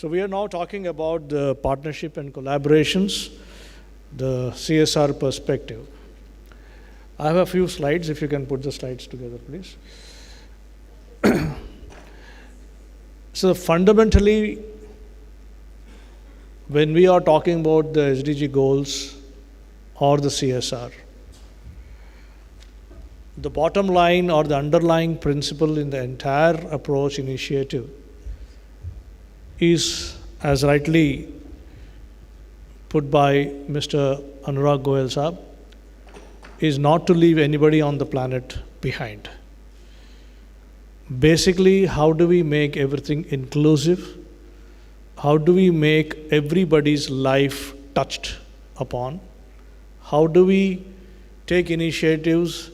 So we are now talking about the partnership and collaborations, the CSR perspective. I have a few slides, if you can put the slides together, please. So fundamentally, when we are talking about the SDG goals or the CSR, the bottom line or the underlying principle in the entire approach initiative is, as rightly put by Mr. Anurag Goyal Saab, is not to leave anybody on the planet behind. Basically, how do we make everything inclusive? How do we make everybody's life touched upon? How do we take initiatives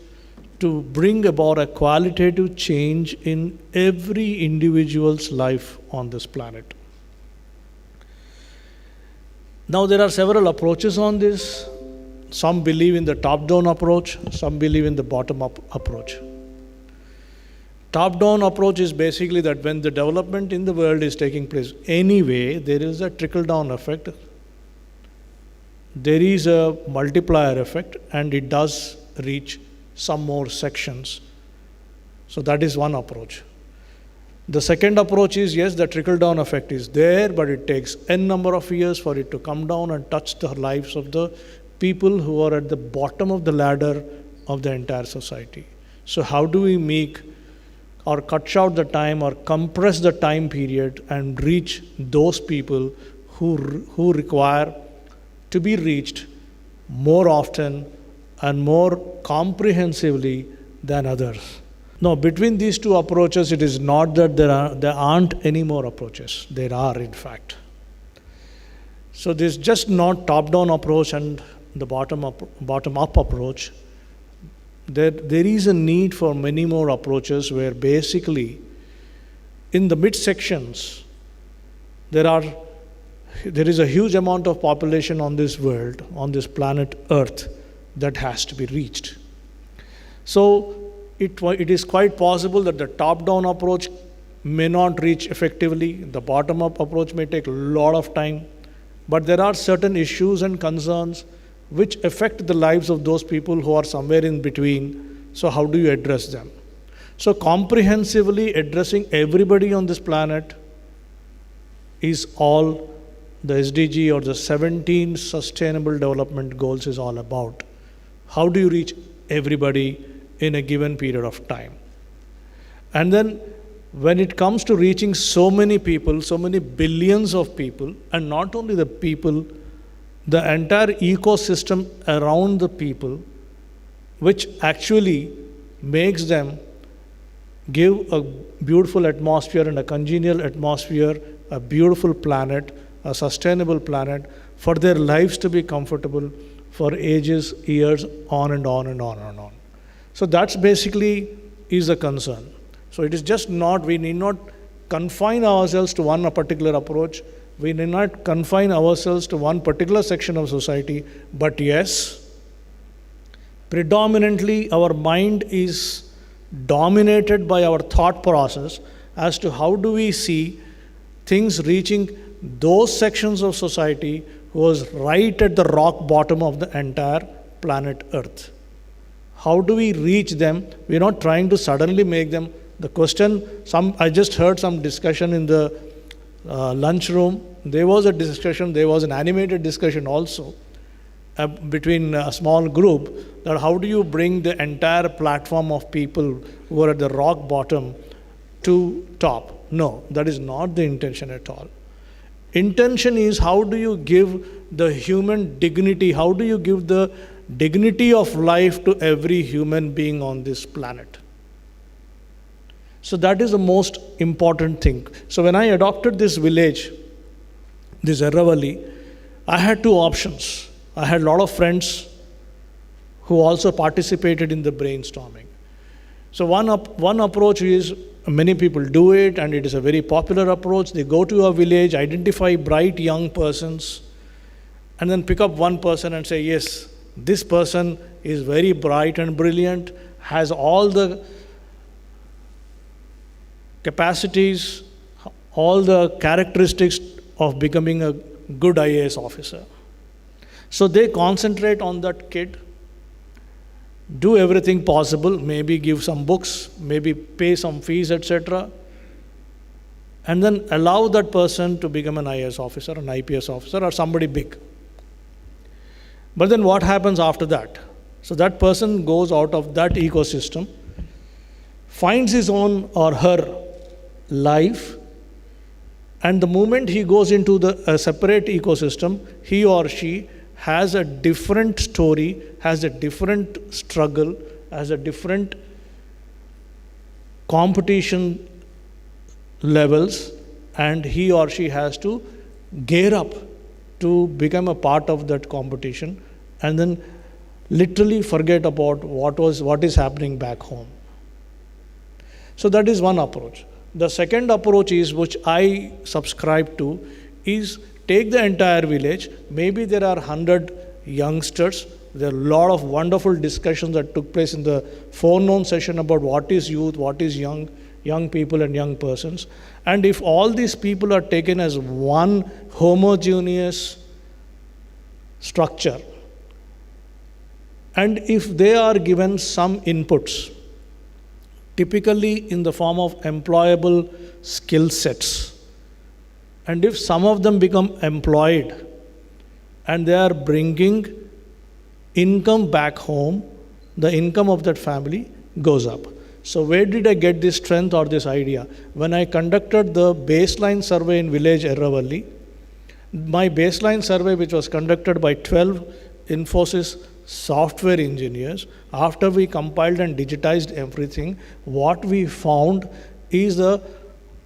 to bring about a qualitative change in every individual's life on this planet? Now, there are several approaches on this. Some believe in the top-down approach, some believe in the bottom-up approach. Top-down approach is basically that when the development in the world is taking place anyway, there is a trickle-down effect. There is a multiplier effect, and it does reach some more sections. So that is one approach. The second approach is, yes, the trickle-down effect is there, but it takes n number of years for it to come down and touch the lives of the people who are at the bottom of the ladder of the entire society. So how do we make or cut short the time or compress the time period and reach those people who require to be reached more often and more comprehensively than others? Now, between these two approaches, it is not that there aren't any more approaches. There are, in fact. So this is just not top-down approach and the bottom-up approach. There is a need for many more approaches where basically in the midsections there is a huge amount of population on this world, on this planet Earth, that has to be reached. So it is quite possible that the top-down approach may not reach effectively. The bottom-up approach may take a lot of time. But there are certain issues and concerns which affect the lives of those people who are somewhere in between. So how do you address them? So comprehensively addressing everybody on this planet is all the SDG or the 17 Sustainable Development Goals is all about. How do you reach everybody in a given period of time? And then when it comes to reaching so many people, so many billions of people, and not only the people, the entire ecosystem around the people, which actually makes them give a beautiful atmosphere and a congenial atmosphere, a beautiful planet, a sustainable planet, for their lives to be comfortable for ages, years, on and on and on and on. So that's basically is a concern. So it is just not, we need not confine ourselves to one particular approach. We need not confine ourselves to one particular section of society. But yes, predominantly our mind is dominated by our thought process as to how do we see things reaching those sections of society who was right at the rock bottom of the entire planet Earth. How do we reach them? We're not trying to suddenly make them. The question, I just heard some discussion in the lunchroom. There was a discussion, there was an animated discussion also between a small group, that how do you bring the entire platform of people who are at the rock bottom to top? No, that is not the intention at all. Intention is how do you give the human dignity, how do you give the dignity of life to every human being on this planet? So that is the most important thing. So when I adopted this village, this Erravalli, I had two options. I had a lot of friends who also participated in the brainstorming. So one approach is, many people do it, and it is a very popular approach. They go to a village, identify bright young persons, and then pick up one person and say, yes, this person is very bright and brilliant, has all the capacities, all the characteristics of becoming a good IAS officer. So they concentrate on that kid, do everything possible, maybe give some books, maybe pay some fees, etc., and then allow that person to become an IAS officer, an IPS officer, or somebody big. But then what happens after that? So that person goes out of that ecosystem, finds his own or her life, and the moment he goes into a separate ecosystem, he or she has a different story, has a different struggle, has a different competition levels, and he or she has to gear up to become a part of that competition, and then literally forget about what is happening back home. So that is one approach. The second approach is, which I subscribe to, is take the entire village. Maybe there are 100 youngsters. There are a lot of wonderful discussions that took place in the forenoon session about what is youth, what is young people and young persons. And if all these people are taken as one homogeneous structure, and if they are given some inputs, typically in the form of employable skill sets, and if some of them become employed and they are bringing income back home, the income of that family goes up. So where did I get this strength or this idea? When I conducted the baseline survey in village Erravalli, my baseline survey, which was conducted by 12 Infosys software engineers, after we compiled and digitized everything, what we found is the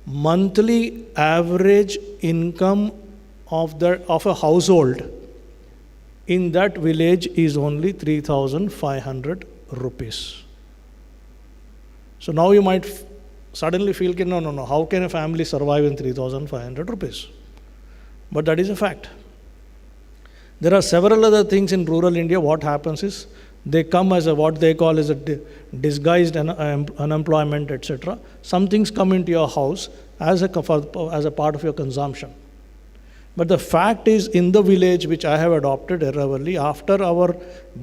monthly average income of a household in that village is only 3,500 rupees. So now you might suddenly feel, no, how can a family survive in 3,500 rupees? But that is a fact. There are several other things in rural India. What happens is they come as what they call as a disguised unemployment, etc. Some things come into your house as a part of your consumption. But the fact is, in the village which I have adopted, Erravalli, after our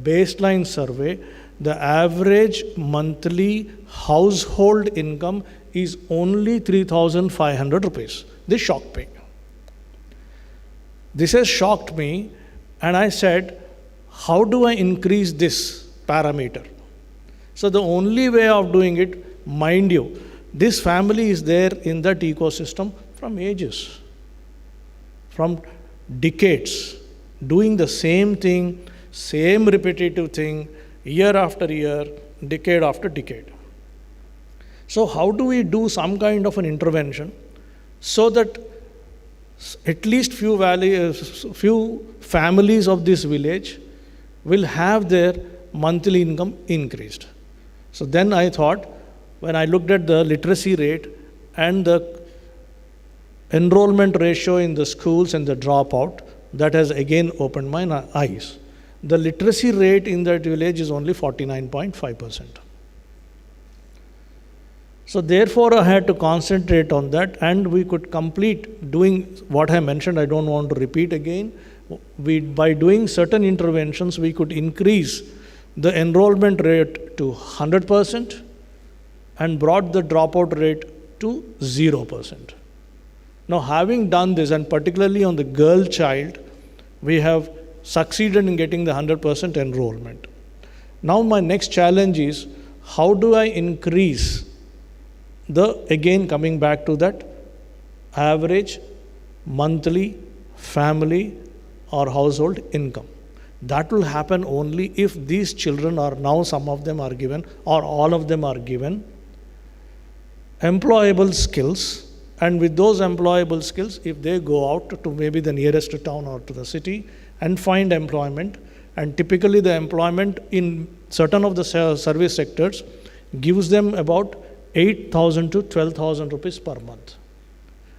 baseline survey, the average monthly household income is only 3,500 rupees. This shocked me. This has shocked me, and I said, how do I increase this parameter? So the only way of doing it, mind you, this family is there in that ecosystem from ages, from decades, doing the same thing, same repetitive thing, year after year, decade after decade. So how do we do some kind of an intervention so that at least few families of this village will have their monthly income increased? So then I thought, when I looked at the literacy rate and the enrollment ratio in the schools and the dropout, that has again opened my eyes. The literacy rate in that village is only 49.5%. So therefore I had to concentrate on that, and we could complete doing what I mentioned. I don't want to repeat again. By doing certain interventions, we could increase the enrollment rate to 100% and brought the dropout rate to 0%. Now, having done this, and particularly on the girl child, we have succeeded in getting the 100% enrollment. Now my next challenge is, how do I increase again coming back to that average monthly family or household income? That will happen only if these children are now, some of them are given, or all of them are given, employable skills. And with those employable skills, if they go out to maybe the nearest town or to the city and find employment, and typically the employment in certain of the service sectors gives them about 8,000 to 12,000 rupees per month.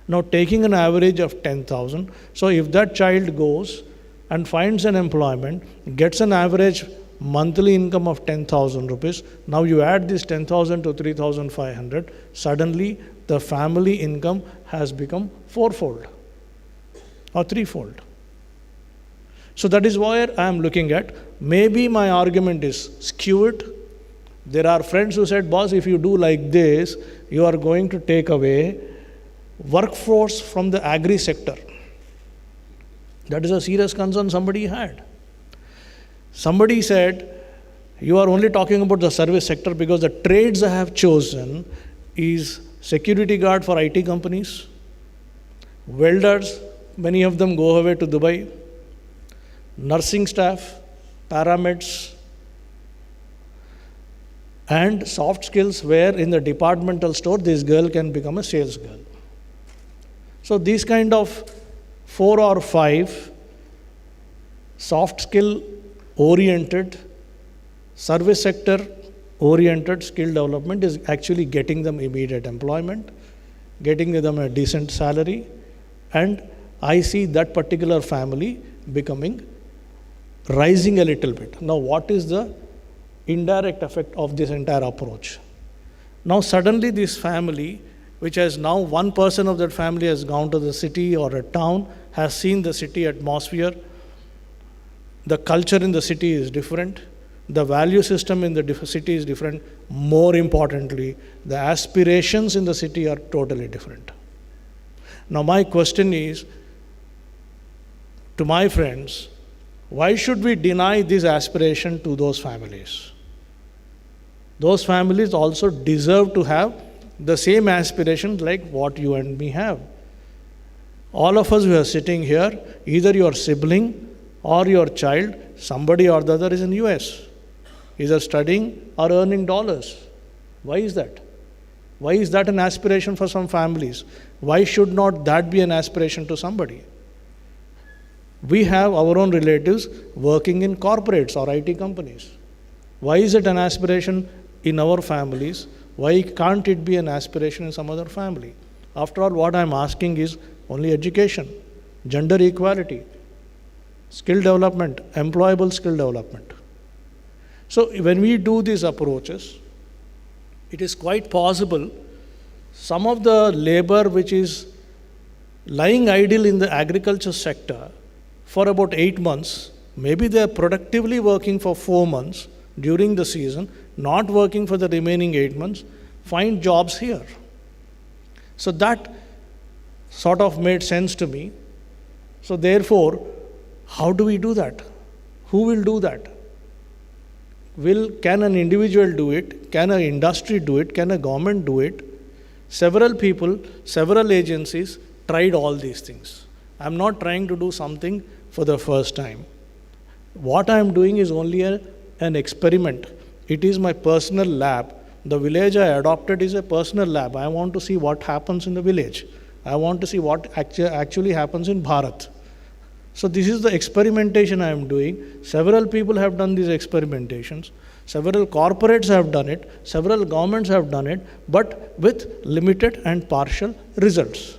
Now taking an average of 10,000, so if that child goes and finds an employment, gets an average monthly income of 10,000 rupees, now you add this 10,000 to 3,500, suddenly the family income has become fourfold. or threefold. So that is where I am looking at. Maybe my argument is skewed. There are friends who said, boss, if you do like this, you are going to take away workforce from the agri sector. That is a serious concern somebody had. Somebody said, you are only talking about the service sector because the trades I have chosen is security guard for IT companies, welders, many of them go away to Dubai, nursing staff, paramedics, and soft skills where in the departmental store this girl can become a sales girl. So these kind of 4 or 5 soft skill oriented, service sector oriented skill development is actually getting them immediate employment, getting them a decent salary, and I see that particular family rising a little bit. Now what is the indirect effect of this entire approach? Now suddenly this family, which has now one person of that family has gone to the city or a town, has seen the city atmosphere, the culture in the city is different, the value system in the city is different. More importantly, the aspirations in the city are totally different. Now my question is to my friends, why should we deny this aspiration to those families? Those families also deserve to have the same aspirations like what you and me have. All of us who are sitting here, either your sibling or your child, somebody or the other is in US, either studying or earning dollars. Why is that? Why is that an aspiration for some families? Why should not that be an aspiration to somebody? We have our own relatives working in corporates or IT companies. Why is it an aspiration in our families? Why can't it be an aspiration in some other family? After all, what I'm asking is only education, gender equality, skill development, employable skill development. So when we do these approaches, it is quite possible some of the labor which is lying idle in the agriculture sector for about 8 months, maybe they are productively working for 4 months during the season, not working for the remaining 8 months, find jobs here. So that sort of made sense to me. So therefore, how do we do that? Who will do that? Can an individual do it? Can an industry do it? Can a government do it? Several people, several agencies tried all these things. I'm not trying to do something for the first time. What I'm doing is only an experiment. It is my personal lab. The village I adopted is a personal lab. I want to see what happens in the village. I want to see what actually happens in Bharat. So this is the experimentation I am doing. Several people have done these experimentations. Several corporates have done it. Several governments have done it, but with limited and partial results.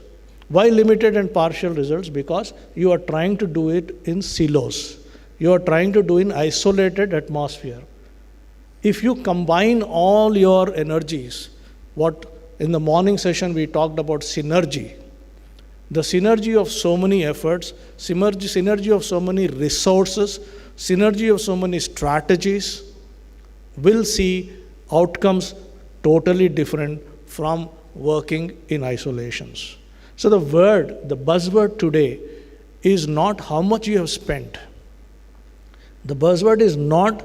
Why limited and partial results? Because you are trying to do it in silos. You are trying to do in isolated atmosphere. If you combine all your energies, what in the morning session we talked about synergy, the synergy of so many efforts, synergy of so many resources, synergy of so many strategies, will see outcomes totally different from working in isolations. So the buzzword today is not how much you have spent. The buzzword is not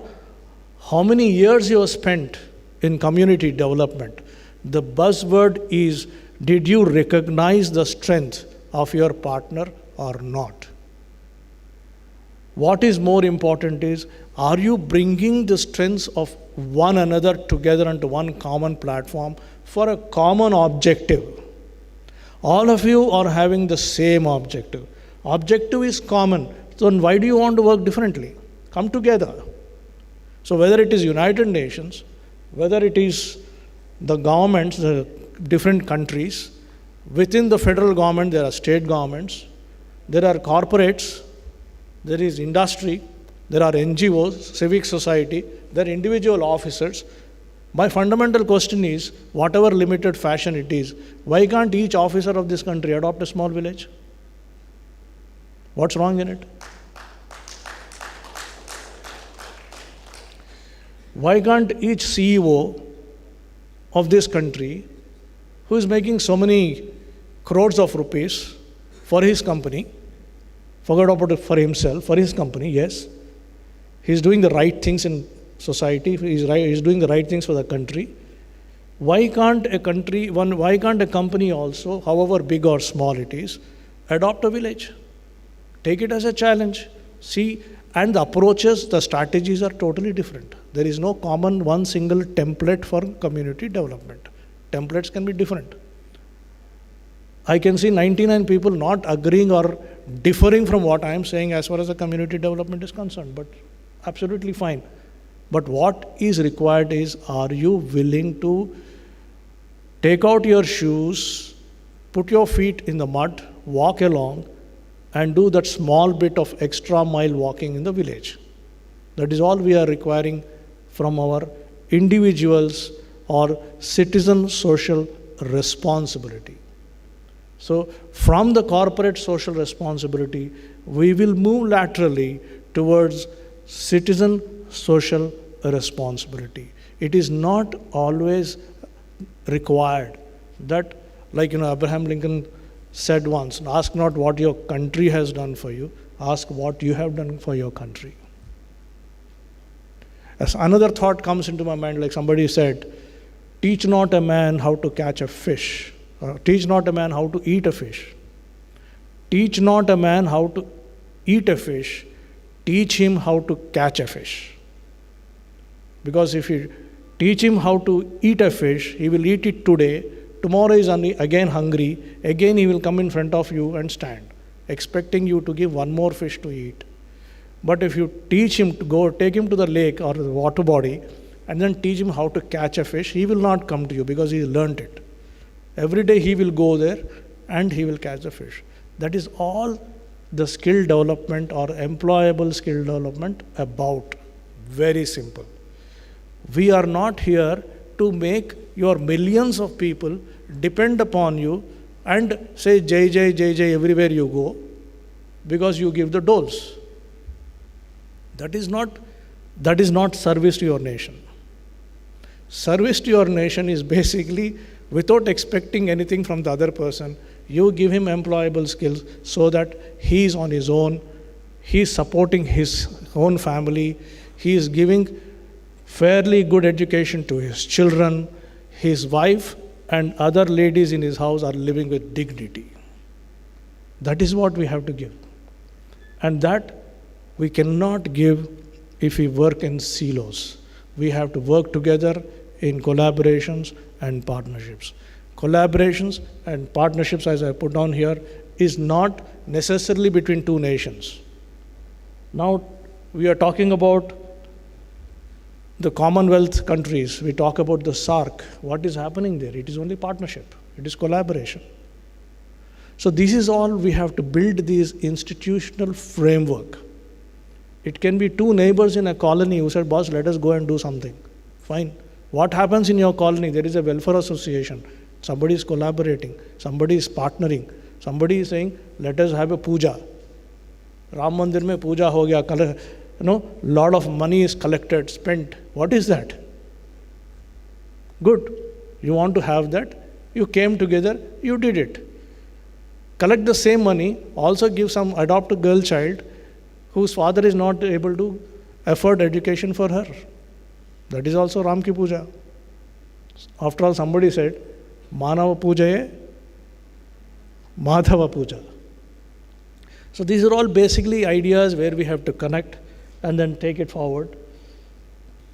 how many years you have spent in community development. The buzzword is, did you recognize the strength of your partner or not? What is more important is, are you bringing the strengths of one another together onto one common platform for a common objective? All of you are having the same objective. Objective is common. So why do you want to work differently? Come together. So whether it is United Nations, whether it is the governments, the different countries, within the federal government there are state governments, there are corporates, there is industry, there are NGOs, civic society, there are individual officers. My fundamental question is, whatever limited fashion it is, why can't each officer of this country adopt a small village? What's wrong in it? Why can't each CEO of this country, who is making so many crores of rupees for his company, forget about it for himself, for his company, yes, he's doing the right things in society, he's doing the right things for the country. Why can't a company also, however big or small it is, adopt a village? Take it as a challenge. See, and the approaches, the strategies are totally different. There is no common one single template for community development. Templates can be different. I can see 99 people not agreeing or differing from what I am saying as far as the community development is concerned, but absolutely fine. But what is required is, are you willing to take out your shoes, put your feet in the mud, walk along, and do that small bit of extra mile walking in the village? That is all we are requiring from our individuals or citizen social responsibility. So from the corporate social responsibility, we will move laterally towards citizen social responsibility. It is not always required that, like Abraham Lincoln said once, ask not what your country has done for you, ask what you have done for your country. As another thought comes into my mind, like somebody said, teach not a man how to catch a fish. Teach not a man how to eat a fish. Teach not a man how to eat a fish. Teach him how to catch a fish. Because if you teach him how to eat a fish, he will eat it today. Tomorrow is again hungry. Again he will come in front of you and stand, expecting you to give one more fish to eat. But if you teach him to go, take him to the lake or the water body, and then teach him how to catch a fish, he will not come to you because he learnt it. Every day he will go there and he will catch the fish. That is all the skill development or employable skill development about. Very simple. We are not here to make your millions of people depend upon you and say Jai Jai Jai Jai everywhere you go because you give the doles. That is not service to your nation. Service to your nation is basically, without expecting anything from the other person, you give him employable skills so that he is on his own, he is supporting his own family, he is giving fairly good education to his children, his wife and other ladies in his house are living with dignity. That is what we have to give. And that we cannot give if we work in silos. We have to work together in collaborations and partnerships. Collaborations and partnerships, as I put down here, is not necessarily between two nations. Now, we are talking about the Commonwealth countries. We talk about the SAARC. What is happening there? It is only partnership. It is collaboration. So this is all we have to build this institutional framework. It can be two neighbors in a colony who said, boss, let us go and do something. Fine. What happens in your colony? There is a welfare association. Somebody is collaborating. Somebody is partnering. Somebody is saying, let us have a puja. Ram Mandir mein puja ho gaya. Lot of money is collected, spent. What is that? Good. You want to have that? You came together, you did it. Collect the same money, also adopt a girl child whose father is not able to afford education for her. That is also Ram ki puja. After all, somebody said, Manava pujaye, Madhava puja. So these are all basically ideas where we have to connect and then take it forward.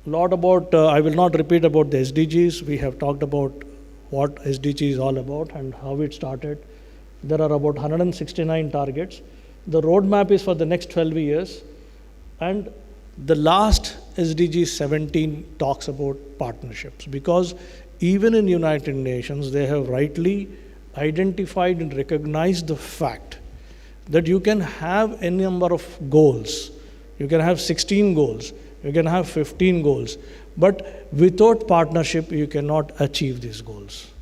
A lot about, I will not repeat about the SDGs. We have talked about what SDG is all about and how it started. There are about 169 targets. The roadmap is for the next 12 years. And the last SDG 17 talks about partnerships, because even in United Nations, they have rightly identified and recognized the fact that you can have any number of goals. You can have 16 goals, you can have 15 goals, but without partnership, you cannot achieve these goals.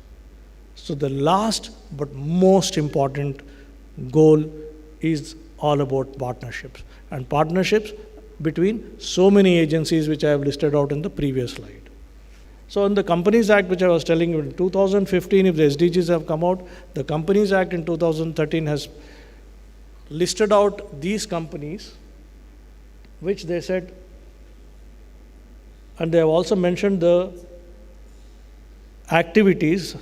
So the last but most important goal is all about partnerships. And partnerships between so many agencies which I have listed out in the previous slide. So in the Companies Act, which I was telling you, in 2015, if the SDGs have come out, the Companies Act in 2013 has listed out these companies, which they said, and they have also mentioned the activities.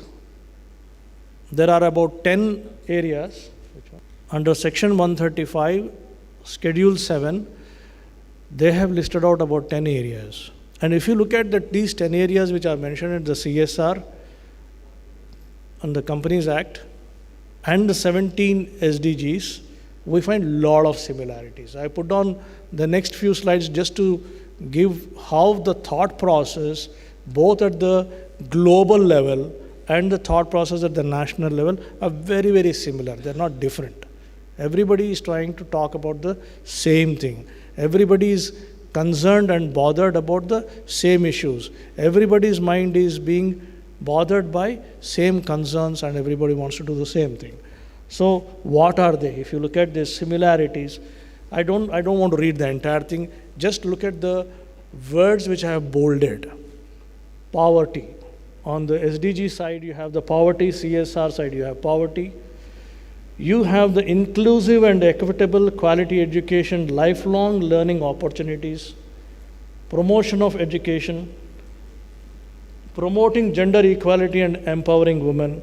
There are about 10 areas. Under Section 135, Schedule 7, they have listed out about 10 areas. And if you look at these 10 areas which are mentioned in the CSR and the Companies Act and the 17 SDGs, we find a lot of similarities. I put on the next few slides just to give how the thought process, both at the global level and the thought process at the national level, are very, very similar. They're not different. Everybody is trying to talk about the same thing. Everybody is concerned and bothered about the same issues. Everybody's mind is being bothered by same concerns, and everybody wants to do the same thing. So what are they? If you look at these similarities, I don't want to read the entire thing. Just look at the words which I have bolded. Poverty. On the SDG side, you have the poverty. CSR side, you have poverty. You have the inclusive and equitable quality education, lifelong learning opportunities, promotion of education, promoting gender equality and empowering women.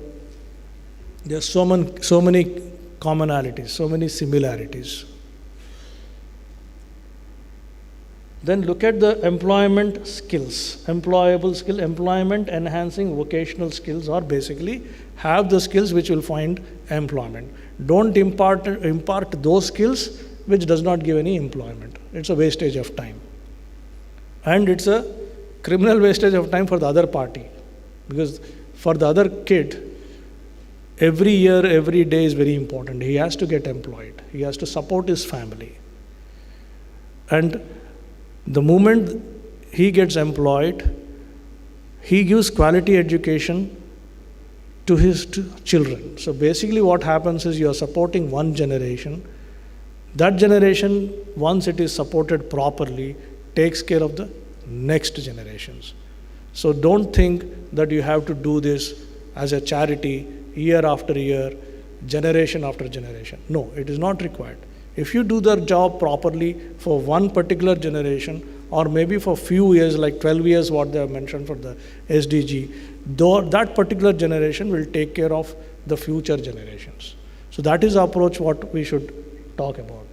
There are so many commonalities, so many similarities. Then look at the employment skills, employable skill, employment enhancing vocational skills, or basically have the skills which will find employment. Don't impart those skills which does not give any employment. It's a wastage of time. And it's a criminal wastage of time for the other party. Because for the other kid, every year, every day is very important. He has to get employed. He has to support his family. And the moment he gets employed, he gives quality education to his children. So basically what happens is you are supporting one generation. That generation, once it is supported properly, takes care of the next generations. So don't think that you have to do this as a charity year after year, generation after generation. No, it is not required. If you do the job properly for one particular generation, or maybe for few years, like 12 years, what they have mentioned for the SDG, that particular generation will take care of the future generations. So that is the approach what we should talk about.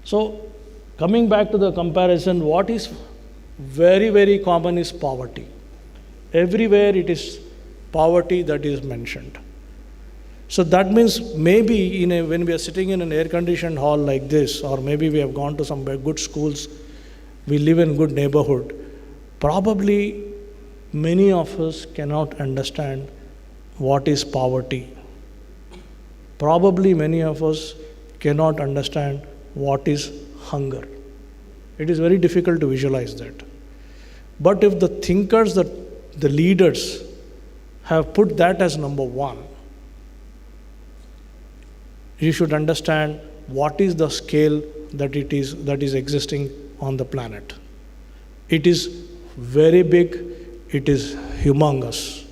So coming back to the comparison, what is very, very common is poverty. Everywhere it is poverty that is mentioned. So that means maybe when we are sitting in an air-conditioned hall like this, or maybe we have gone to some good schools, we live in good neighborhood, probably many of us cannot understand what is poverty. Probably many of us cannot understand what is hunger. It is very difficult to visualize that. But if the thinkers, the leaders have put that as number one, you should understand what is the scale that is existing on the planet. It is very big, it is humongous,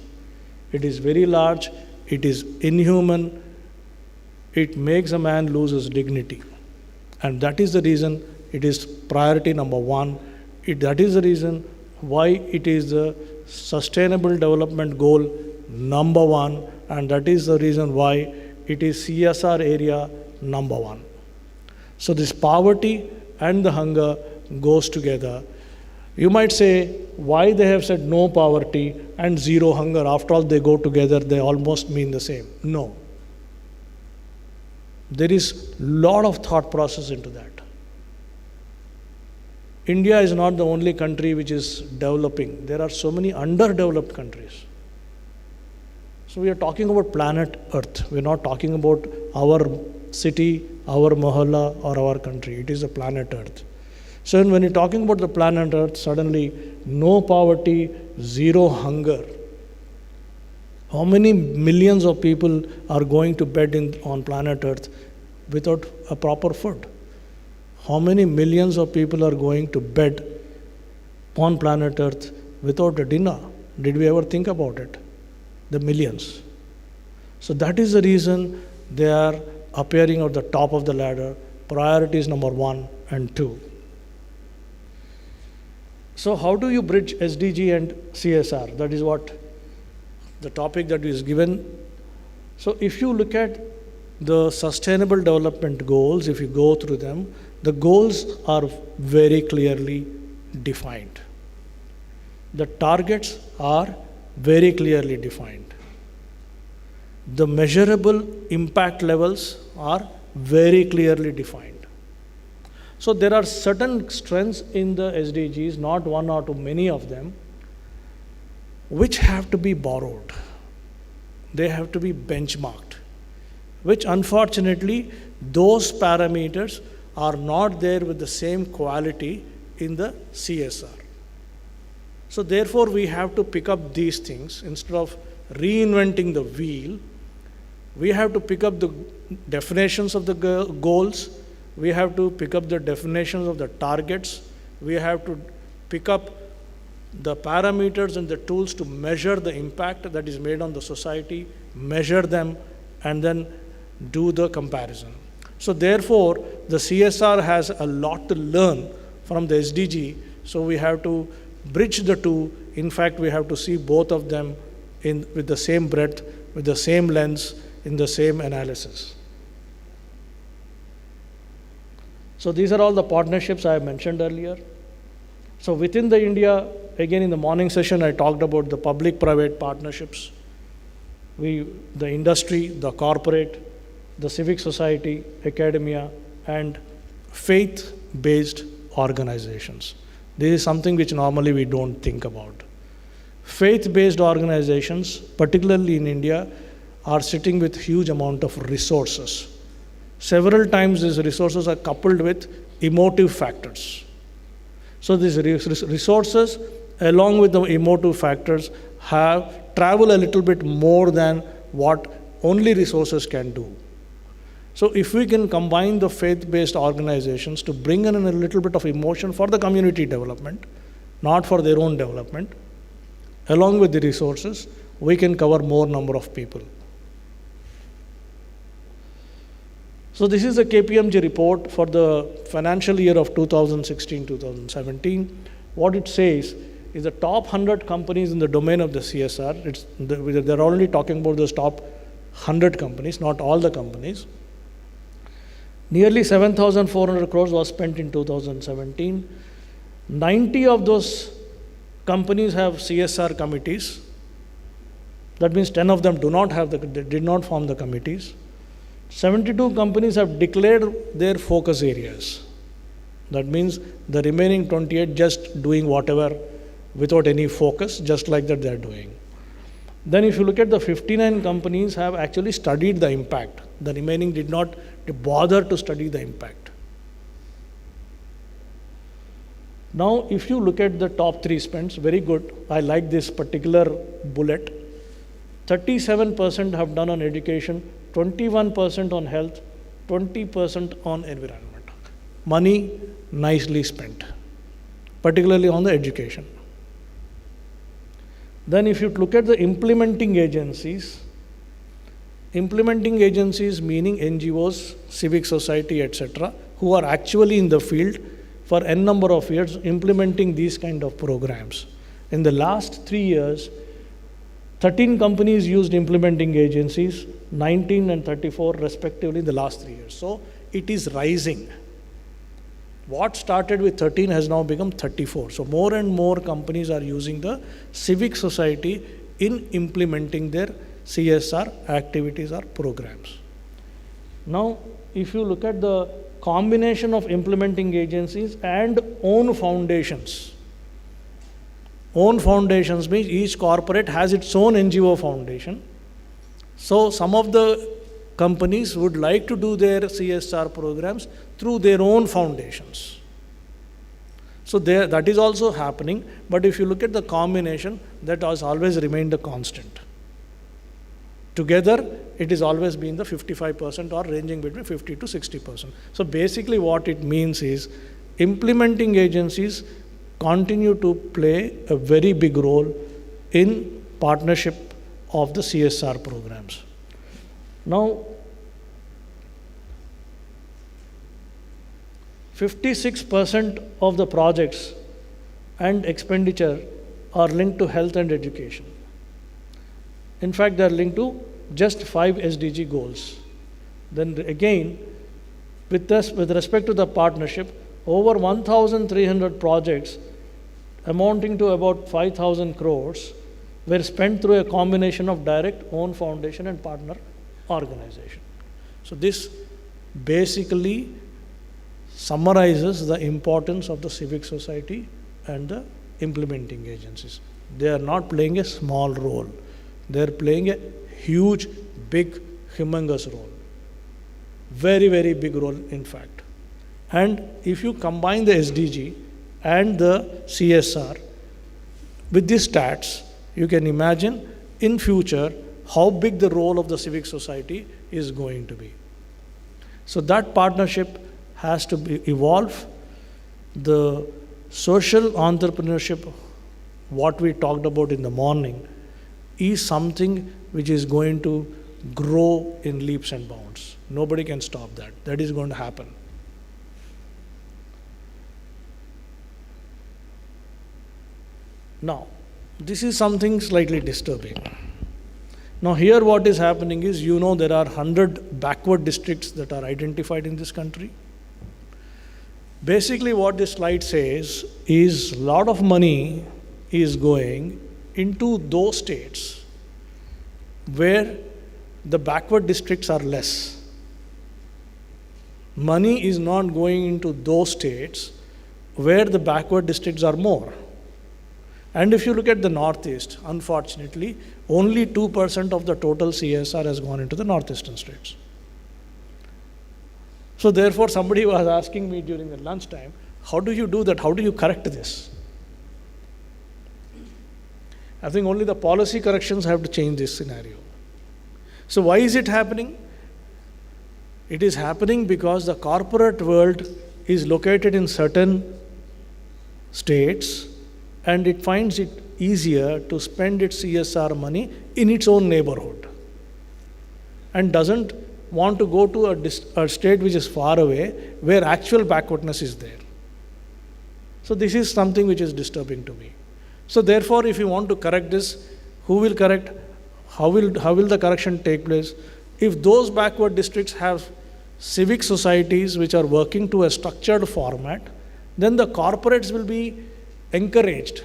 it is very large, it is inhuman, it makes a man lose his dignity. And that is the reason it is priority number one. That is the reason why it is the Sustainable Development Goal number one, and that is the reason why it is CSR area number one. So this poverty and the hunger goes together. You might say, why they have said no poverty and zero hunger? After all, they go together, they almost mean the same. No. There is a lot of thought process into that. India is not the only country which is developing. There are so many underdeveloped countries. So we are talking about planet Earth. We are not talking about our city, our mohalla, or our country. It is the planet Earth. So when you're talking about the planet Earth, suddenly no poverty, zero hunger. How many millions of people are going to bed on planet Earth without a proper food? How many millions of people are going to bed on planet Earth without a dinner? Did we ever think about it? The millions. So that is the reason they are appearing at the top of the ladder. Priorities number 1 and 2. So how do you bridge SDG and CSR? That is what the topic that is given. So if you look at the Sustainable Development Goals, if you go through them, the goals are very clearly defined. The targets are very clearly defined. The measurable impact levels are very clearly defined. So there are certain strengths in the SDGs, not one or two, many of them, which have to be borrowed. They have to be benchmarked, which unfortunately those parameters are not there with the same quality in the CSR. So therefore we have to pick up these things. Instead of reinventing the wheel, we have to pick up the definitions of the goals, we have to pick up the definitions of the targets, we have to pick up the parameters and the tools to measure the impact that is made on the society, measure them, and then do the comparison. So therefore, the CSR has a lot to learn from the SDG, so we have to bridge the two. In fact, we have to see both of them with the same breadth, with the same lens, in the same analysis. So these are all the partnerships I mentioned earlier. So within the India, again in the morning session, I talked about the public-private partnerships. The industry, the corporate, the civic society, academia, and faith-based organizations. This is something which normally we don't think about. Faith-based organizations, particularly in India, are sitting with huge amount of resources. Several times these resources are coupled with emotive factors. So these resources, along with the emotive factors, travel a little bit more than what only resources can do. So if we can combine the faith-based organizations to bring in a little bit of emotion for the community development, not for their own development, along with the resources, we can cover more number of people. So this is a KPMG report for the financial year of 2016-2017. What it says is the top 100 companies in the domain of the CSR. They're only talking about those top 100 companies, not all the companies. Nearly 7,400 crores was spent in 2017. 90 of those companies have CSR committees. That means 10 of them did not form the committees. 72 companies have declared their focus areas. That means the remaining 28 just doing whatever without any focus, just like that they're doing. Then if you look at the 59 companies have actually studied the impact. The remaining did not bother to study the impact. Now, if you look at the top 3 spends, very good. I like this particular bullet. 37% have done on education, 21% on health, 20% on environment. Money nicely spent, particularly on the education. Then if you look at the implementing agencies meaning NGOs, civic society, etc., who are actually in the field for n number of years implementing these kind of programs. In the last 3 years, 13 companies used implementing agencies, 19 and 34 respectively in the last 3 years. So it is rising. What started with 13 has now become 34. So more and more companies are using the civic society in implementing their CSR activities or programs. Now, if you look at the combination of implementing agencies and own foundations means each corporate has its own NGO foundation. So some of the companies would like to do their CSR programs through their own foundations. So that is also happening, but if you look at the combination, that has always remained a constant. Together, it is always been the 55% or ranging between 50 to 60%. So basically what it means is implementing agencies continue to play a very big role in partnership of the CSR programs. Now, 56% of the projects and expenditure are linked to health and education. In fact, they are linked to just 5 SDG goals. Then again, with respect to the partnership, over 1,300 projects amounting to about 5,000 crores were spent through a combination of direct, own foundation and partner organization. So this basically summarizes the importance of the civic society and the implementing agencies. They are not playing a small role. They are playing a huge, big, humongous role. Very, very big role, in fact. And if you combine the SDG and the CSR with these stats, you can imagine in future how big the role of the civic society is going to be. So that partnership has to evolve. The social entrepreneurship, what we talked about in the morning, is something which is going to grow in leaps and bounds. Nobody can stop that. That is going to happen. Now, this is something slightly disturbing. Now, here what is happening is, there are 100 backward districts that are identified in this country. Basically, what this slide says is a lot of money is going into those states where the backward districts are less. Money is not going into those states where the backward districts are more. And if you look at the Northeast, unfortunately, only 2% of the total CSR has gone into the Northeastern states. So therefore, somebody was asking me during the lunchtime, how do you do that? How do you correct this? I think only the policy corrections have to change this scenario. So why is it happening? It is happening because the corporate world is located in certain states and it finds it easier to spend its CSR money in its own neighborhood and doesn't want to go to a state which is far away where actual backwardness is there. So this is something which is disturbing to me. So therefore, if you want to correct this, who will correct? How will the correction take place? If those backward districts have civic societies which are working to a structured format, then the corporates will be encouraged,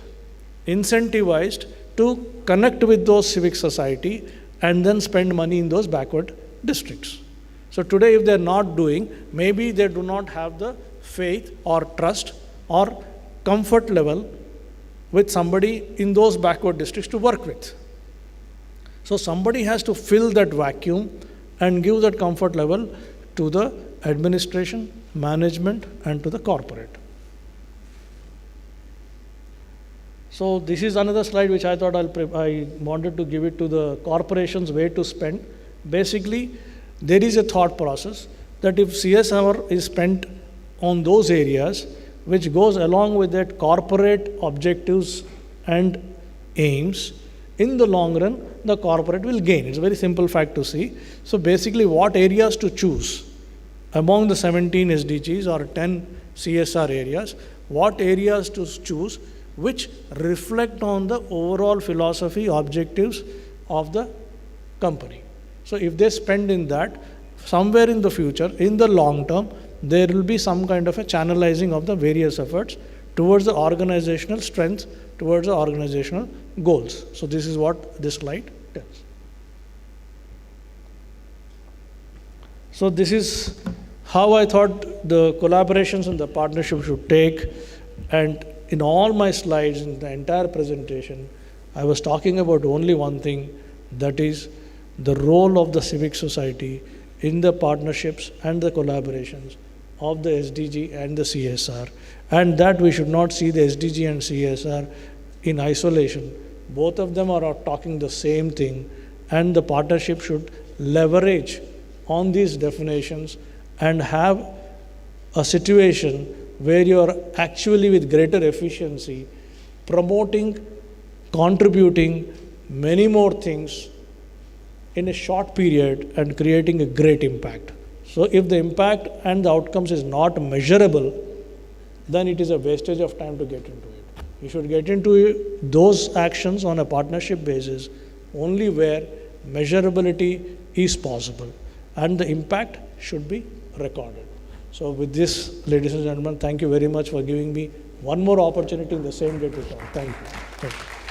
incentivized to connect with those civic society and then spend money in those backward districts. So today, if they're not doing, maybe they do not have the faith or trust or comfort level with somebody in those backward districts to work with. So somebody has to fill that vacuum and give that comfort level to the administration, management, and to the corporate. So this is another slide which I thought I wanted to give it to the corporations where to spend. Basically, there is a thought process that if CSR is spent on those areas which goes along with that corporate objectives and aims, in the long run, the corporate will gain. It's a very simple fact to see. So basically, what areas to choose among the 17 SDGs or 10 CSR areas, what areas to choose which reflect on the overall philosophy, objectives of the company. So if they spend in that, somewhere in the future, in the long term, there will be some kind of a channelizing of the various efforts towards the organizational strength, towards the organizational goals. So this is what this slide tells. So this is how I thought the collaborations and the partnership should take. And in all my slides, in the entire presentation, I was talking about only one thing, that is the role of the civic society in the partnerships and the collaborations of the SDG and the CSR, and that we should not see the SDG and CSR in isolation. Both of them are talking the same thing, and the partnership should leverage on these definitions and have a situation where you are actually with greater efficiency promoting, contributing many more things in a short period and creating a great impact. So if the impact and the outcomes is not measurable, then it is a wastage of time to get into it. You should get into those actions on a partnership basis only where measurability is possible and the impact should be recorded. So with this, ladies and gentlemen, thank you very much for giving me one more opportunity in the same day to talk. Thank you. Thank you.